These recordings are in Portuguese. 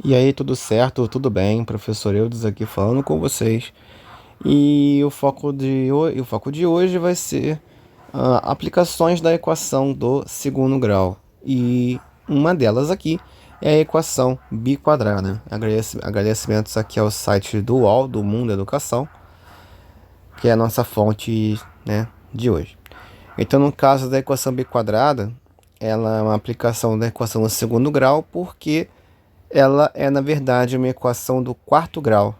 E aí, tudo certo? Tudo bem? Professor Eudes aqui falando com vocês. E o foco de hoje vai ser aplicações da equação do segundo grau. E uma delas aqui é a equação biquadrada. Agradecimentos aqui ao site do UOL, do Mundo Educação, que é a nossa fonte, né, de hoje. Então, no caso da equação biquadrada, ela é uma aplicação da equação do segundo grau, porque ela é, na verdade, uma equação do quarto grau,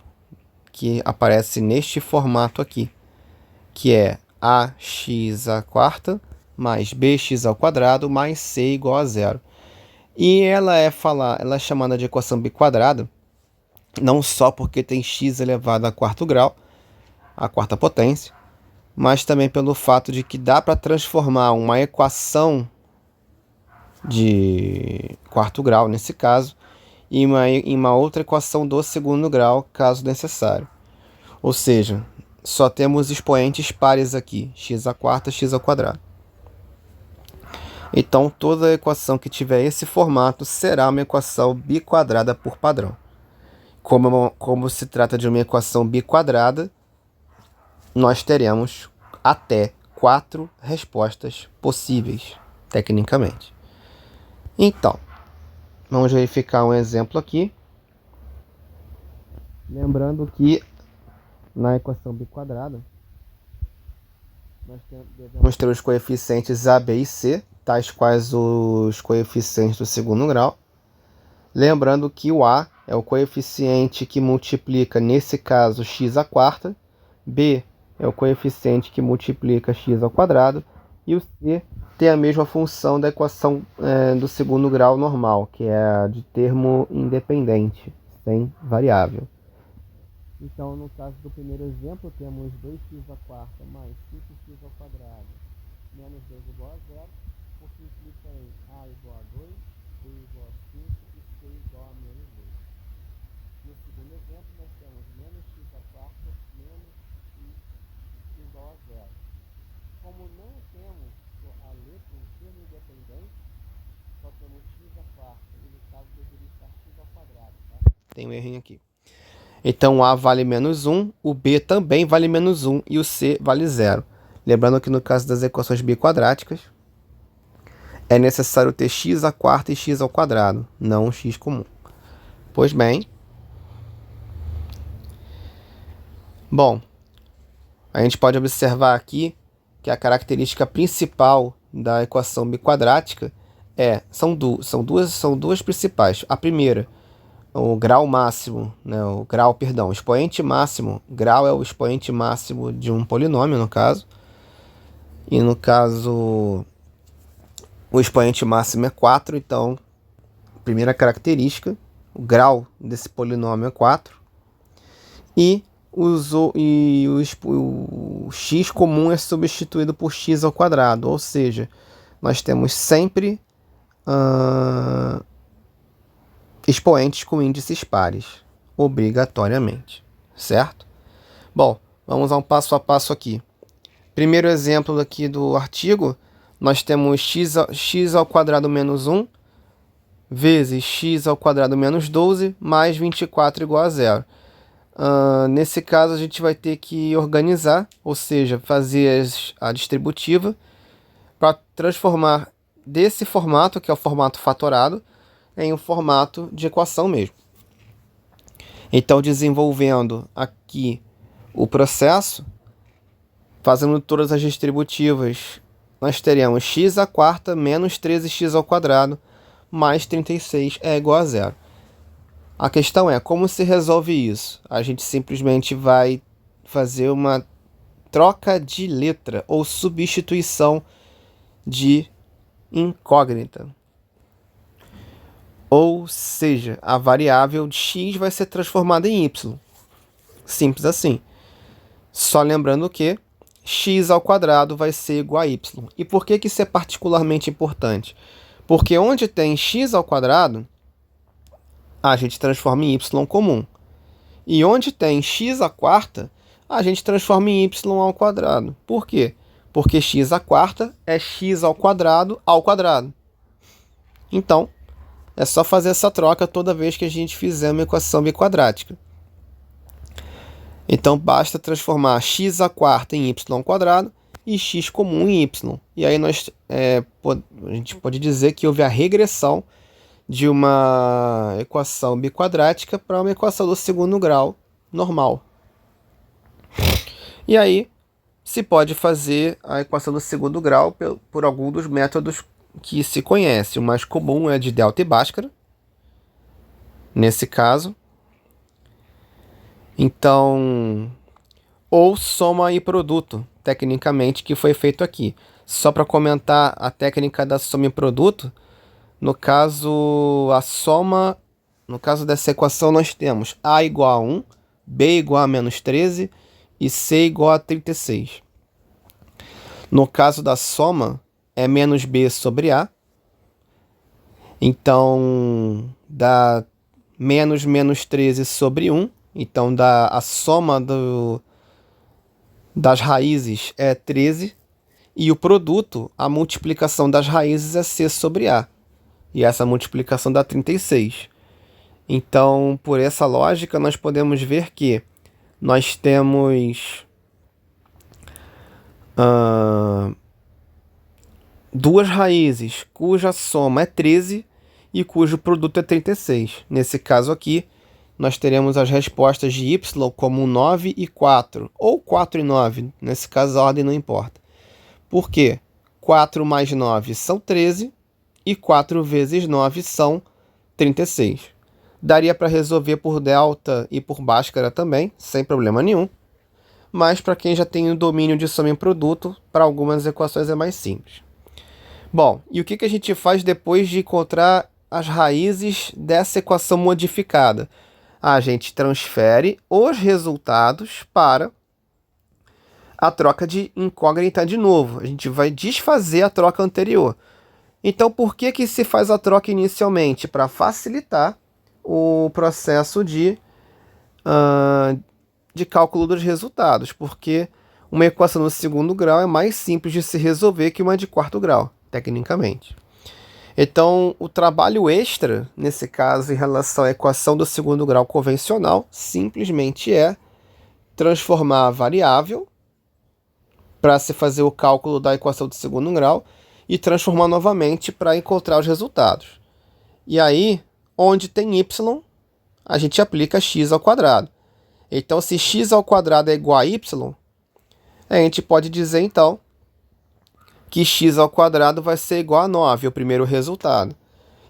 que aparece neste formato aqui, que é ax à quarta mais bx ao quadrado mais c igual a zero. E ela é chamada de equação biquadrada, não só porque tem x elevado a quarto grau, a quarta potência, mas também pelo fato de que dá para transformar uma equação de quarto grau, nesse caso, em uma outra equação do segundo grau, caso necessário. Ou seja, só temos expoentes pares aqui, x à quarta, x ao quadrado. Então, toda equação que tiver esse formato será uma equação biquadrada por padrão. Como se trata de uma equação biquadrada, nós teremos até 4 respostas possíveis, tecnicamente. Então, vamos verificar um exemplo aqui. Lembrando que na equação biquadrada, nós devemos ter os coeficientes A, B e C, tais quais os coeficientes do segundo grau. Lembrando que o A é o coeficiente que multiplica, nesse caso, x à quarta. B é o coeficiente que multiplica x ao quadrado. E o C tem a mesma função da equação do segundo grau normal, que é a de termo independente, sem variável. Então, no caso do primeiro exemplo, temos 2x à quarta mais 5x ao quadrado menos 2 igual a zero, o que implica em a igual a 2, b igual a 5 e c igual a menos 2. No segundo exemplo, nós temos menos x à quarta menos x igual a zero. Como não temos a letra, um termo independente, só temos x à quarta, e no caso deveria estar x ao quadrado, tá? Tem um errinho aqui. Então, o A vale menos 1, o B também vale menos 1 e o C vale 0. Lembrando que no caso das equações biquadráticas, é necessário ter x à quarta e x ao quadrado, não um x comum. Pois bem, a gente pode observar aqui que a característica principal da equação biquadrática são duas principais. A primeira, o grau máximo, né, o expoente máximo. Grau é o expoente máximo de um polinômio, no caso. E no caso, o expoente máximo é 4, então, primeira característica, o grau desse polinômio é 4. E o x comum é substituído por x ao quadrado, ou seja, nós temos sempre expoentes com índices pares, obrigatoriamente, certo? Bom, vamos a um passo a passo aqui. Primeiro exemplo aqui do artigo, nós temos x ao quadrado menos 1 vezes x ao quadrado menos 12 mais 24 igual a zero. Nesse caso, a gente vai ter que organizar, ou seja, fazer a distributiva para transformar desse formato, que é o formato fatorado, em um formato de equação mesmo. Então, desenvolvendo aqui o processo, fazendo todas as distributivas, nós teremos x à quarta menos 13x ao quadrado mais 36 é igual a zero. A questão é, como se resolve isso? A gente simplesmente vai fazer uma troca de letra ou substituição de incógnita. Ou seja, a variável x vai ser transformada em y. Simples assim. Só lembrando que x ao quadrado vai ser igual a y. E por que isso é particularmente importante? Porque onde tem x ao quadrado, a gente transforma em y comum. E onde tem x à quarta, a gente transforma em y ao quadrado. Por quê? Porque x à quarta é x ao quadrado ao quadrado. Então, é só fazer essa troca toda vez que a gente fizer uma equação biquadrática. Então basta transformar x à quarta em y² e x comum em y. E aí a gente pode dizer que houve a regressão de uma equação biquadrática para uma equação do segundo grau normal. E aí se pode fazer a equação do segundo grau por algum dos métodos que se conhece. O mais comum é de Delta e Bhaskara, nesse caso. Então, ou soma e produto, tecnicamente, que foi feito aqui. Só para comentar a técnica da soma e produto, no caso dessa equação nós temos A igual a 1, B igual a menos 13 e C igual a 36. No caso da soma, é menos B sobre A. Então, dá menos 13 sobre 1. Então, a soma das raízes é 13. E o produto, a multiplicação das raízes é C sobre A. E essa multiplicação dá 36. Então, por essa lógica, nós podemos ver que nós temos duas raízes cuja soma é 13 e cujo produto é 36. Nesse caso aqui, nós teremos as respostas de y como 9 e 4, ou 4 e 9, nesse caso a ordem não importa. Por quê? 4 mais 9 são 13 e 4 vezes 9 são 36. Daria para resolver por delta e por Bhaskara também, sem problema nenhum. Mas para quem já tem o domínio de soma e produto, para algumas equações é mais simples. Bom, e o que a gente faz depois de encontrar as raízes dessa equação modificada? A gente transfere os resultados para a troca de incógnita de novo. A gente vai desfazer a troca anterior. Então, por que se faz a troca inicialmente? Para facilitar o processo de cálculo dos resultados, porque uma equação no segundo grau é mais simples de se resolver que uma de quarto grau, tecnicamente. Então, o trabalho extra, nesse caso, em relação à equação do segundo grau convencional, simplesmente é transformar a variável para se fazer o cálculo da equação do segundo grau e transformar novamente para encontrar os resultados. E aí, onde tem y, a gente aplica x ao quadrado. Então, se x ao quadrado é igual a y, a gente pode dizer, então, que x ao quadrado vai ser igual a 9, o primeiro resultado.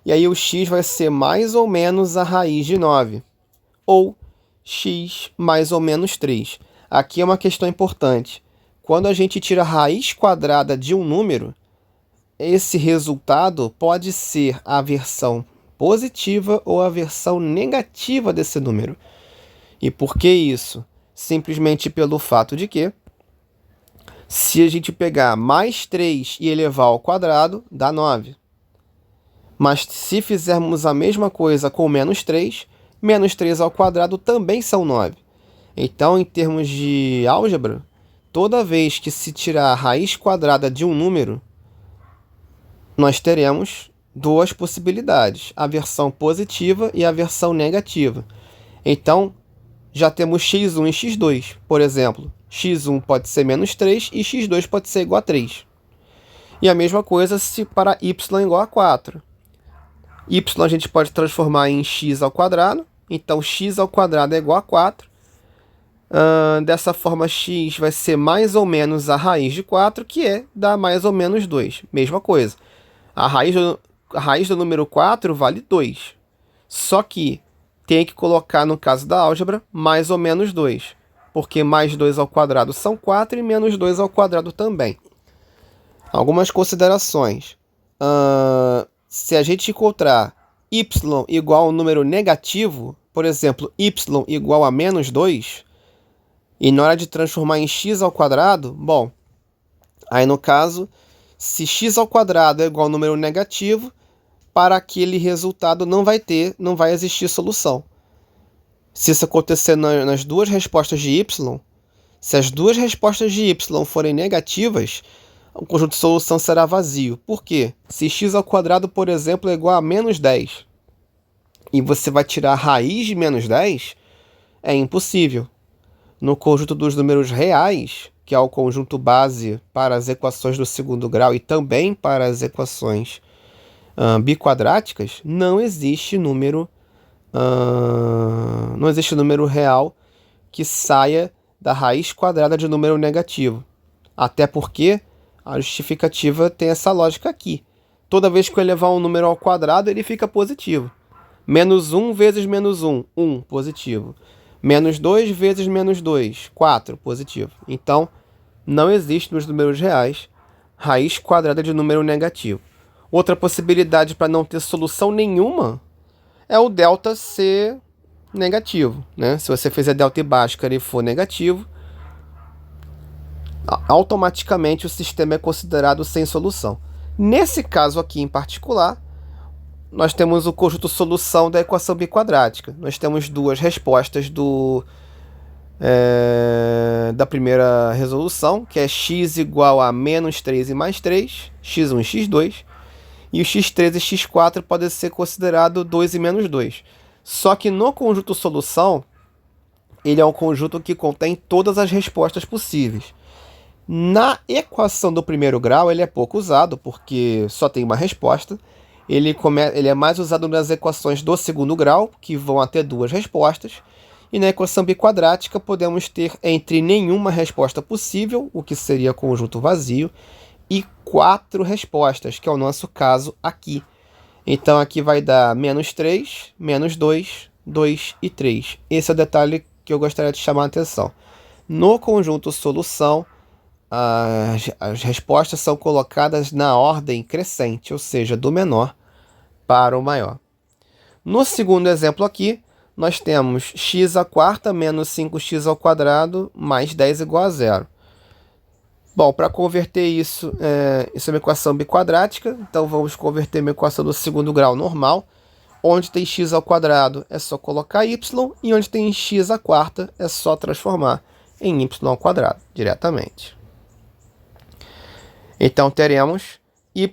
E aí o x vai ser mais ou menos a raiz de 9, ou x mais ou menos 3. Aqui é uma questão importante. Quando a gente tira a raiz quadrada de um número, esse resultado pode ser a versão positiva ou a versão negativa desse número. E por que isso? Simplesmente pelo fato de que, se a gente pegar mais 3 e elevar ao quadrado, dá 9. Mas se fizermos a mesma coisa com menos 3 ao quadrado também são 9. Então, em termos de álgebra, toda vez que se tirar a raiz quadrada de um número, nós teremos duas possibilidades, a versão positiva e a versão negativa. Então, já temos x1 e x2, por exemplo. x1 pode ser menos 3 e x2 pode ser igual a 3. E a mesma coisa se para y igual a 4. Y a gente pode transformar em x ao quadrado, então x ao quadrado é igual a 4. Dessa forma, x vai ser mais ou menos a raiz de 4, que dá mais ou menos 2. Mesma coisa. A raiz do número 4 vale 2. Só que tem que colocar, no caso da álgebra, mais ou menos 2. Porque mais 2 ao quadrado são 4 e menos 2 ao quadrado também. Algumas considerações. Se a gente encontrar y igual a um número negativo, por exemplo, y igual a menos 2, e na hora de transformar em x ao quadrado, bom, aí no caso, se x ao quadrado é igual a um número negativo, para aquele resultado não vai existir solução. Se isso acontecer nas duas respostas de y, se as duas respostas de y forem negativas, o conjunto de solução será vazio. Por quê? Se x ao quadrado, por exemplo, é igual a menos 10, e você vai tirar a raiz de menos 10, é impossível. No conjunto dos números reais, que é o conjunto base para as equações do segundo grau e também para as equações biquadráticas, não existe número real que saia da raiz quadrada de número negativo. Até porque a justificativa tem essa lógica aqui. Toda vez que eu elevar um número ao quadrado, ele fica positivo. Menos 1 vezes menos 1, 1, positivo. Menos 2 vezes menos 2, 4, positivo. Então, não existe nos números reais raiz quadrada de número negativo. Outra possibilidade para não ter solução nenhuma é o delta ser negativo, né? Se você fizer delta e Bhaskara e for negativo, automaticamente o sistema é considerado sem solução. Nesse caso aqui em particular, nós temos o conjunto solução da equação biquadrática. Nós temos duas respostas da primeira resolução, que é x igual a menos 3 e mais 3, x1 e x2, e o x3 e x4 podem ser considerados 2 e menos 2. Só que no conjunto solução, ele é um conjunto que contém todas as respostas possíveis. Na equação do primeiro grau, ele é pouco usado, porque só tem uma resposta. Ele é mais usado nas equações do segundo grau, que vão ter duas respostas. E na equação biquadrática, podemos ter entre nenhuma resposta possível, o que seria conjunto vazio, e 4 respostas, que é o nosso caso aqui. Então, aqui vai dar menos 3, menos 2, 2 e 3. Esse é o detalhe que eu gostaria de chamar a atenção. No conjunto solução, as respostas são colocadas na ordem crescente, ou seja, do menor para o maior. No segundo exemplo aqui, nós temos x à quarta menos 5x ao quadrado mais 10 igual a 0. Bom, para converter isso é uma equação biquadrática, então vamos converter uma equação do segundo grau normal. Onde tem x ao quadrado é só colocar y, e onde tem x à quarta é só transformar em y ao quadrado diretamente. Então teremos y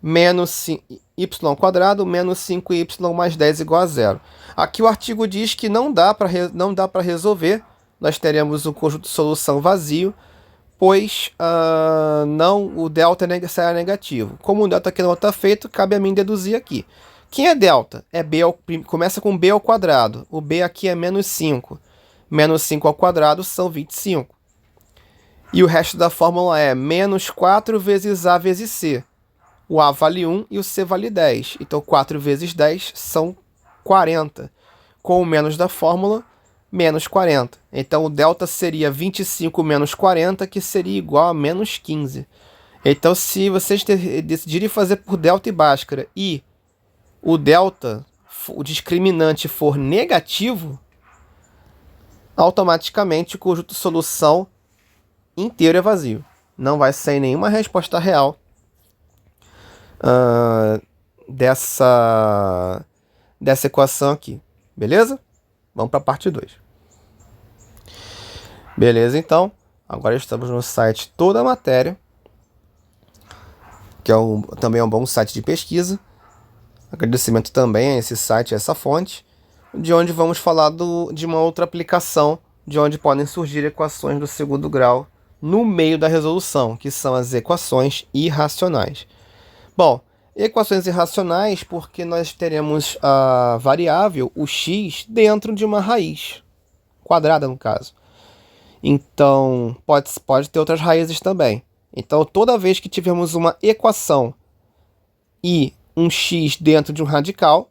menos y ao quadrado menos 5y mais 10 igual a 0. Aqui o artigo diz que não dá para resolver. Nós teremos um conjunto de solução vazio, pois o delta será negativo. Como o delta aqui não está feito, cabe a mim deduzir aqui. Quem é delta? Começa com b ao quadrado. O b aqui é menos 5. Menos 5 ao quadrado são 25. E o resto da fórmula é menos 4 vezes a vezes c. O a vale 1 e o c vale 10. Então 4 vezes 10 são 40. Com o menos da fórmula, menos 40. Então o delta seria 25 menos 40, que seria igual a menos 15. Então se vocês decidirem fazer por delta e Bhaskara e o delta, o discriminante, for negativo, automaticamente o conjunto solução inteiro é vazio. Não vai sair nenhuma resposta real dessa equação aqui. Beleza? Vamos para a parte 2. Beleza, então. Agora estamos no site Toda a Matéria, que também é um bom site de pesquisa. Agradecimento também a esse site, a essa fonte, de onde vamos falar de uma outra aplicação, de onde podem surgir equações do segundo grau no meio da resolução, que são as equações irracionais. Bom, equações irracionais porque nós teremos a variável, o x, dentro de uma raiz, quadrada no caso. Então, pode ter outras raízes também. Então, toda vez que tivermos uma equação e um x dentro de um radical,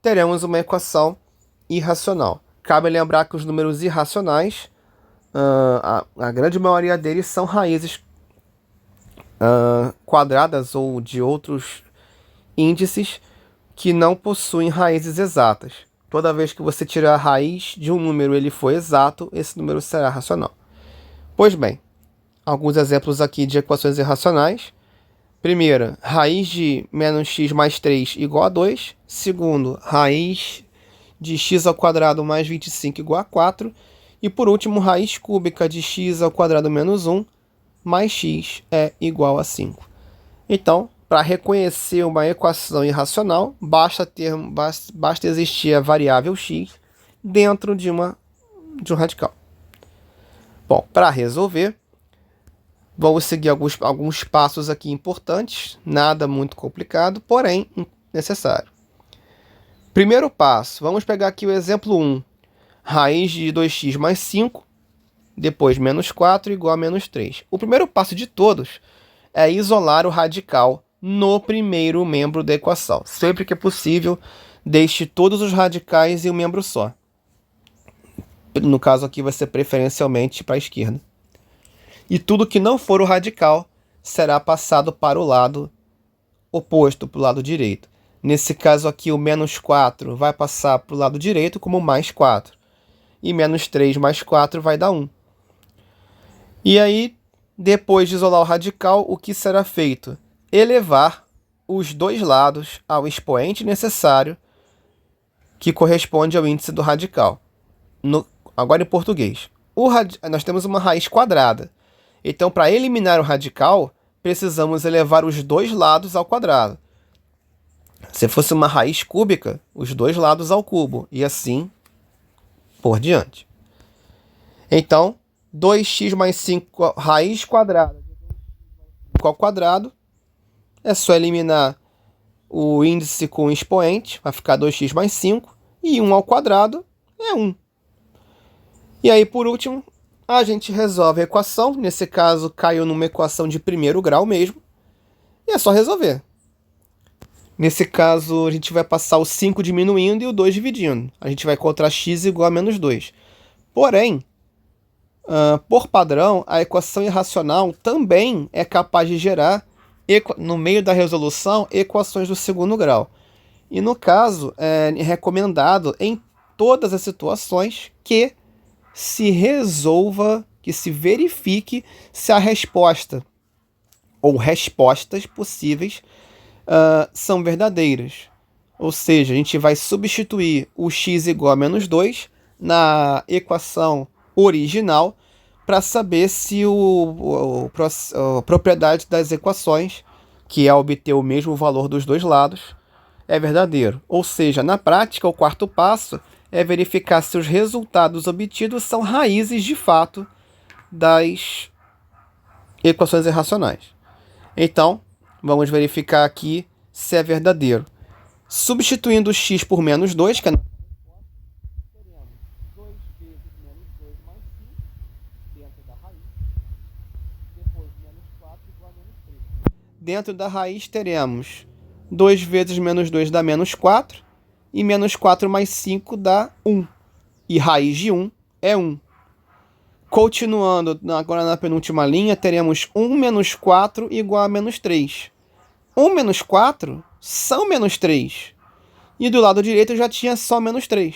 teremos uma equação irracional. Cabe lembrar que os números irracionais, a grande maioria deles são raízes quadradas ou de outros índices que não possuem raízes exatas. Toda vez que você tirar a raiz de um número e ele for exato, esse número será racional. Pois bem, alguns exemplos aqui de equações irracionais. Primeira, raiz de menos x mais 3 igual a 2. Segundo, raiz de x ao quadrado mais 25 igual a 4. E por último, raiz cúbica de x ao quadrado menos 1 mais x é igual a 5. Então, para reconhecer uma equação irracional, basta existir a variável x dentro de um radical. Bom, para resolver, vamos seguir alguns passos aqui importantes, nada muito complicado, porém necessário. Primeiro passo, vamos pegar aqui o exemplo 1. Raiz de 2x mais 5, depois menos 4 igual a menos 3. O primeiro passo de todos é isolar o radical no primeiro membro da equação. Sempre que é possível, deixe todos os radicais em um membro só. No caso aqui vai ser preferencialmente para a esquerda. E tudo que não for o radical será passado para o lado oposto, para o lado direito. Nesse caso aqui, o menos 4 vai passar para o lado direito como mais 4. E menos 3 mais 4 vai dar 1. E aí, depois de isolar o radical, o que será feito? Elevar os dois lados ao expoente necessário, que corresponde ao índice do radical. Agora em português. Nós temos uma raiz quadrada. Então, para eliminar o radical, precisamos elevar os dois lados ao quadrado. Se fosse uma raiz cúbica, os dois lados ao cubo. E assim por diante. Então, 2x mais 5 raiz quadrada ao quadrado. É só eliminar o índice com o expoente. Vai ficar 2x mais 5. E 1 ao quadrado é 1. E aí, por último, a gente resolve a equação. Nesse caso, caiu numa equação de primeiro grau mesmo. E é só resolver. Nesse caso, a gente vai passar o 5 diminuindo e o 2 dividindo. A gente vai encontrar x igual a menos 2. Porém, por padrão, a equação irracional também é capaz de gerar, no meio da resolução, equações do segundo grau. E no caso, é recomendado em todas as situações que se resolva, que se verifique se a resposta ou respostas possíveis são verdadeiras. Ou seja, a gente vai substituir o x igual a menos 2 na equação original para saber se a propriedade das equações, que é obter o mesmo valor dos dois lados, é verdadeiro. Ou seja, na prática, o quarto passo é verificar se os resultados obtidos são raízes de fato das equações irracionais. Então, vamos verificar aqui se é verdadeiro. Substituindo o x por menos 2, que é teremos 2 vezes menos 2 mais 5 dentro da raiz. Depois, menos 4 igual a menos 3. Dentro da raiz, teremos 2 vezes menos 2 dá menos 4. E menos 4 mais 5 dá 1. E raiz de 1 é 1. Continuando, agora na penúltima linha, teremos 1 menos 4 igual a menos 3. 1 menos 4 são menos 3. E do lado direito eu já tinha só menos 3.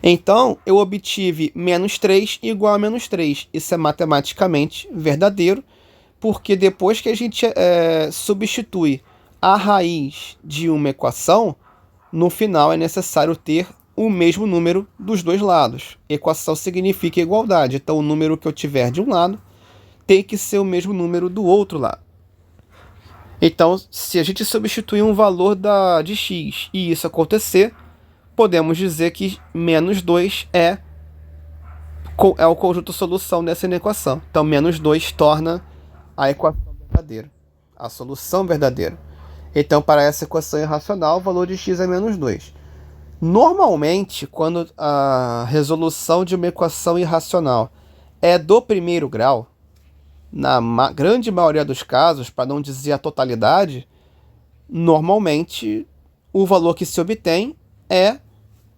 Então, eu obtive menos 3 igual a menos 3. Isso é matematicamente verdadeiro, porque depois que a gente substitui a raiz de uma equação, no final é necessário ter o mesmo número dos dois lados. Equação significa igualdade. Então, o número que eu tiver de um lado tem que ser o mesmo número do outro lado. Então, se a gente substituir um valor de x e isso acontecer, podemos dizer que menos 2 é o conjunto solução dessa equação. Então, menos 2 torna a equação verdadeira, a solução verdadeira. Então, para essa equação irracional, o valor de x é menos 2. Normalmente, quando a resolução de uma equação irracional é do primeiro grau, na grande maioria dos casos, para não dizer a totalidade, normalmente o valor que se obtém é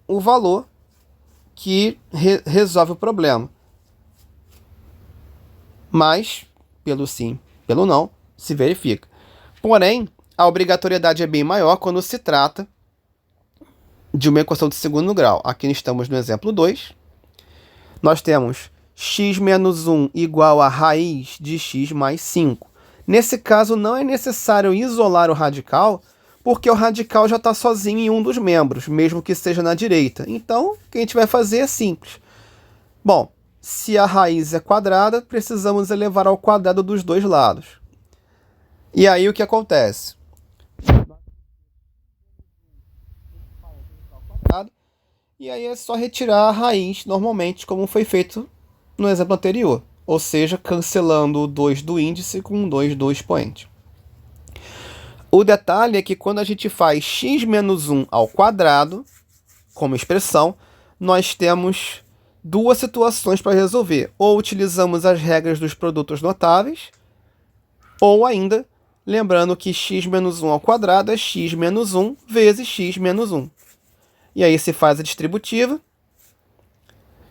o valor que resolve o problema. Mas, pelo sim, pelo não, se verifica. Porém, a obrigatoriedade é bem maior quando se trata de uma equação de segundo grau. Aqui estamos no exemplo 2. Nós temos x menos 1 igual a raiz de x mais 5. Nesse caso, não é necessário isolar o radical, porque o radical já está sozinho em um dos membros, mesmo que seja na direita. Então, o que a gente vai fazer é simples. Bom, se a raiz é quadrada, precisamos elevar ao quadrado dos dois lados. E aí o que acontece? E aí é só retirar a raiz normalmente, como foi feito no exemplo anterior. Ou seja, cancelando o 2 do índice com um 2 do expoente. O detalhe é que quando a gente faz x menos 1 ao quadrado, como expressão, nós temos duas situações para resolver. Ou utilizamos as regras dos produtos notáveis, ou ainda, lembrando que x menos 1 ao quadrado é x menos 1 vezes x menos 1. E aí se faz a distributiva.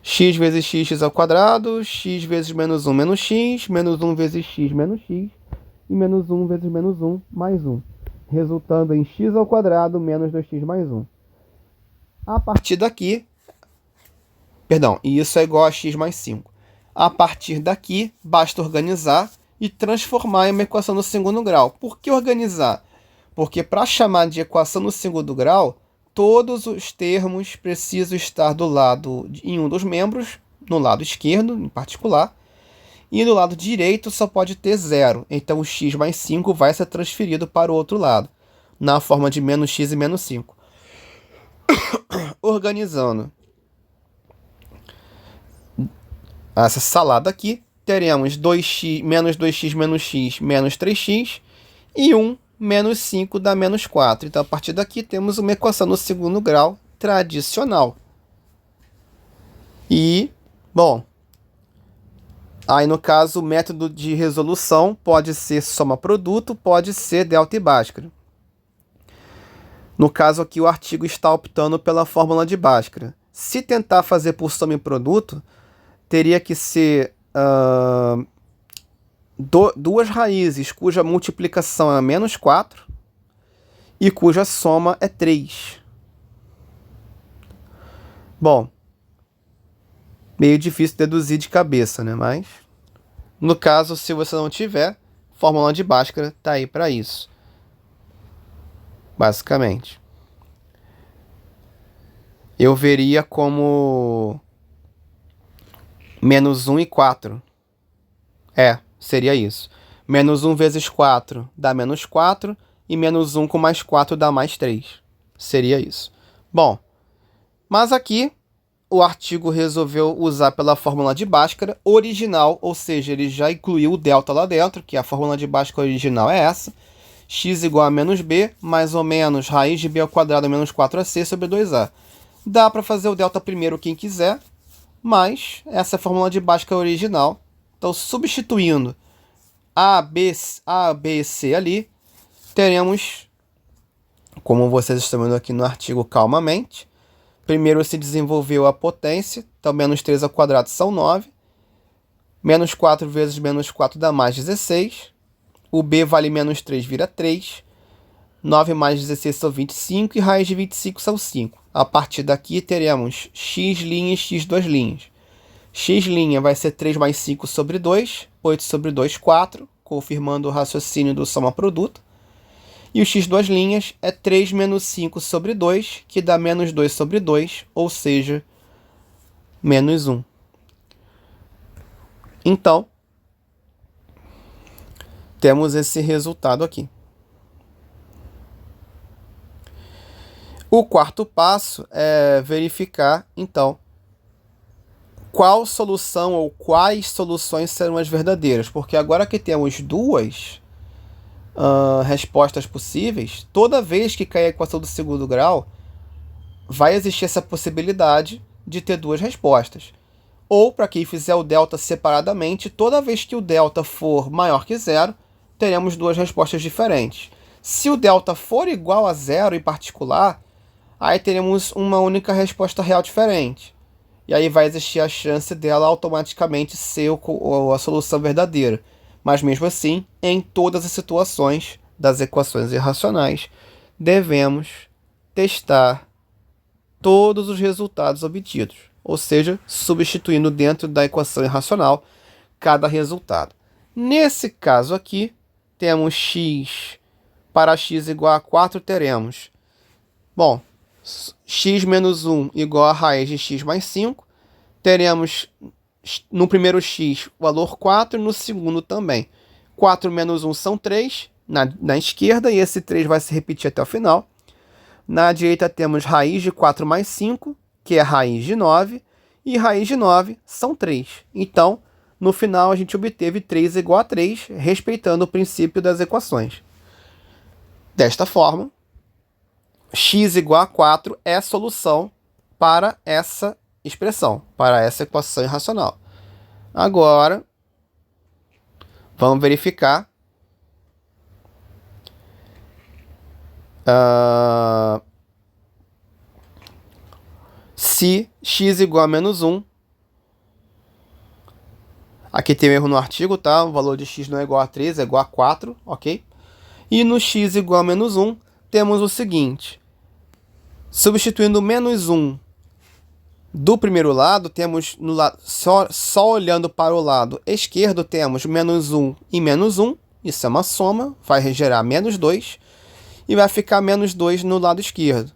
X vezes x ao quadrado, x vezes menos 1 menos x, menos 1 vezes x menos x, e menos 1 vezes menos 1 mais 1, resultando em x ao quadrado menos 2x mais 1. A partir daqui, e isso é igual a x mais 5. A partir daqui, basta organizar e transformar em uma equação no segundo grau. Por que organizar? Porque para chamar de equação no segundo grau, todos os termos precisam estar do lado em um dos membros, no lado esquerdo em particular, e no lado direito só pode ter zero. Então o x mais 5 vai ser transferido para o outro lado, na forma de menos x e menos 5. Organizando essa salada aqui, teremos 2x, menos 2x menos x menos 3x e 1 menos 5 dá menos 4. Então, a partir daqui, temos uma equação no segundo grau tradicional. E, bom, aí no caso, o método de resolução pode ser soma-produto, pode ser delta e Bhaskara. No caso aqui, o artigo está optando pela fórmula de Bhaskara. Se tentar fazer por soma e produto, teria que ser duas raízes cuja multiplicação é menos 4 e cuja soma é 3. Bom, meio difícil deduzir de cabeça, né? Mas, no caso, se você não tiver, fórmula de Bhaskara está aí para isso. Basicamente. Eu veria como menos 1 e 4. Seria isso. Menos 1 vezes 4 dá menos 4, e menos 1 com mais 4 dá mais 3. Seria isso. Bom, mas aqui o artigo resolveu usar pela fórmula de Bhaskara original, ou seja, ele já incluiu o delta lá dentro, que a fórmula de Bhaskara original é essa. X igual a menos b, mais ou menos raiz de b ao quadrado menos 4ac sobre 2a. Dá para fazer o delta primeiro quem quiser, mas essa é a fórmula de Bhaskara original. Então, substituindo A, B e C ali, teremos, como vocês estão vendo aqui no artigo calmamente, primeiro se desenvolveu a potência, então menos 3 ao quadrado são 9, menos 4 vezes menos 4 dá mais 16, o B vale menos 3 vira 3, 9 mais 16 são 25 e raiz de 25 são 5. A partir daqui teremos x' e x 2'. X' vai ser 3 mais 5 sobre 2, 8 sobre 2, 4, confirmando o raciocínio do soma-produto. E o x2' é 3 menos 5 sobre 2, que dá menos 2 sobre 2, ou seja, menos 1. Então, temos esse resultado aqui. O quarto passo é verificar, então, qual solução ou quais soluções serão as verdadeiras. Porque agora que temos duas respostas possíveis, toda vez que cair a equação do segundo grau, vai existir essa possibilidade de ter duas respostas. Ou, para quem fizer o delta separadamente, toda vez que o delta for maior que zero, teremos duas respostas diferentes. Se o delta for igual a zero em particular, aí teremos uma única resposta real diferente. E aí vai existir a chance dela automaticamente ser a solução verdadeira. Mas mesmo assim, em todas as situações das equações irracionais, devemos testar todos os resultados obtidos. Ou seja, substituindo dentro da equação irracional cada resultado. Nesse caso aqui, temos x para x igual a 4, teremos, bom, x menos 1 igual a raiz de x mais 5. Teremos no primeiro x o valor 4 e no segundo também. 4 menos 1 são 3. na esquerda, e esse 3 vai se repetir até o final. Na direita temos raiz de 4 mais 5, que é raiz de 9, e raiz de 9 são 3. Então, no final, a gente obteve 3 igual a 3, respeitando o princípio das equações. Desta forma, x igual a 4 é a solução para essa expressão, para essa equação irracional. Agora, vamos verificar se x igual a menos 1. Aqui tem um erro no artigo, tá? O valor de x não é igual a 3, é igual a 4, ok? E no x igual a menos 1, temos o seguinte. Substituindo menos 1 do primeiro lado, temos no lado, só olhando para o lado esquerdo, temos menos 1 e menos 1. Isso é uma soma, vai gerar menos 2. E vai ficar menos 2 no lado esquerdo.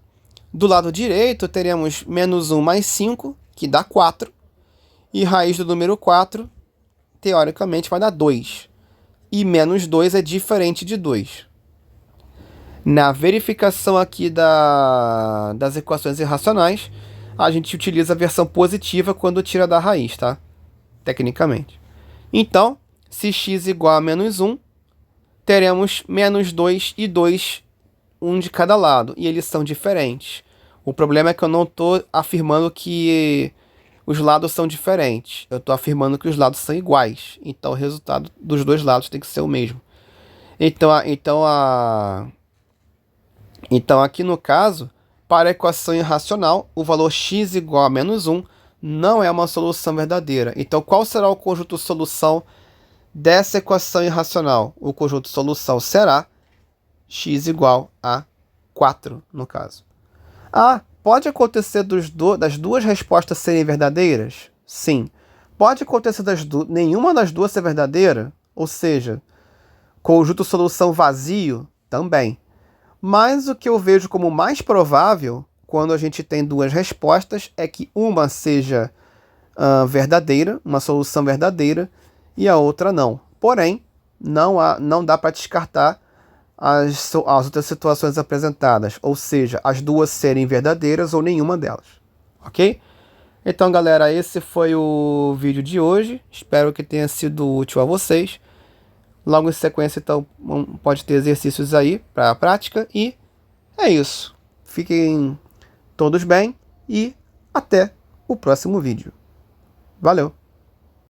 Do lado direito, teremos menos 1 mais 5, que dá 4. E raiz do número 4, teoricamente, vai dar 2. E menos 2 é diferente de 2. Na verificação aqui das equações irracionais, a gente utiliza a versão positiva quando tira da raiz, tá? Tecnicamente. Então, se x igual a menos 1, teremos menos 2 e 2, um de cada lado, e eles são diferentes. O problema é que eu não estou afirmando que os lados são diferentes. Eu estou afirmando que os lados são iguais. Então, o resultado dos dois lados tem que ser o mesmo. Então aqui no caso, para a equação irracional, o valor x igual a menos 1 não é uma solução verdadeira. Então, qual será o conjunto solução dessa equação irracional? O conjunto solução será x igual a 4, no caso. Pode acontecer das duas respostas serem verdadeiras? Sim. Pode acontecer nenhuma das duas ser verdadeira? Ou seja, conjunto solução vazio? Também. Mas o que eu vejo como mais provável, quando a gente tem duas respostas, é que uma seja verdadeira, uma solução verdadeira, e a outra não. Porém, não dá para descartar as outras situações apresentadas, ou seja, as duas serem verdadeiras ou nenhuma delas, ok? Então, galera, esse foi o vídeo de hoje, espero que tenha sido útil a vocês. Logo em sequência, então, pode ter exercícios aí para a prática, e é isso. Fiquem todos bem e até o próximo vídeo. Valeu!